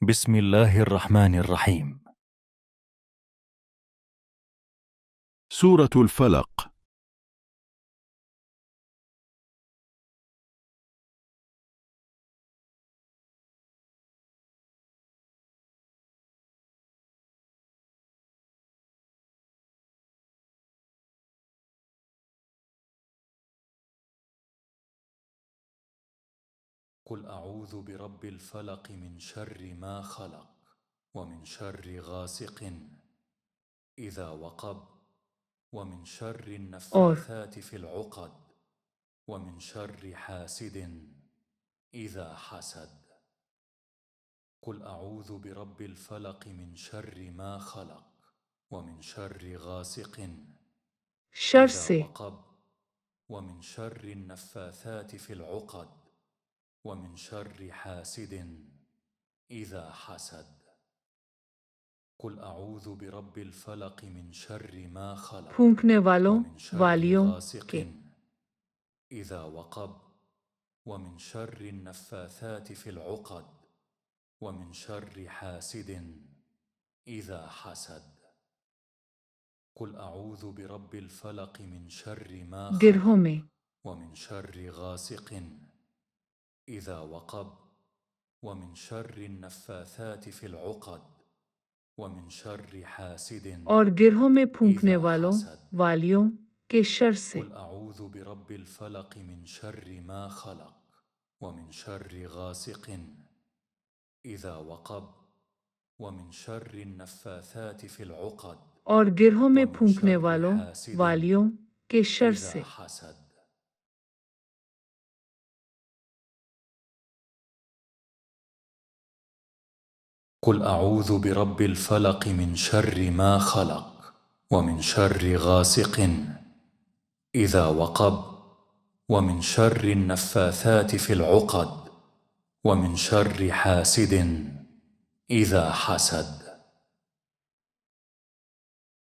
بسم الله الرحمن الرحيم. سورة الفلق. قل أعوذ برب الفلق من شر ما خلق ومن شر غاسق إذا وقب ومن شر النفاثات في العقد ومن شر حاسد إذا حسد. قل أعوذ برب الفلق من شر ما خلق ومن شر غاسق إذا وقب ومن شر النفاثات في العقد ومن شر حاسد إذا حسد. قل أعوذ برب الفلق من شر ما خلق پھونکنے والوں ومن شر والیوں غاسق کے إذا وقب ومن شر النفاثات في العقد ومن شر حاسد إذا حسد. قل أعوذ برب الفلق من شر ما خلق گرہوں میں ومن شر غاسق إذا وقب ومن شر النفاثات في العقد ومن شر حاسد اور گرہوں میں پھونکنے إذا والوں حسد. والیوں کے شر سے قل أعوذ برب الفلق من شر ما خلق ومن شر غاسق إذا وقب ومن شر النفاثات في العقد اور گرہوں میں ومن پھونکنے شر والوں حاسد والیوں کے شر سے إذا حسد. قل أعوذ برب الفلق من شر ما خلق ومن شر غاسق إذا وقب ومن شر النفاثات في العقد ومن شر حاسد إذا حسد.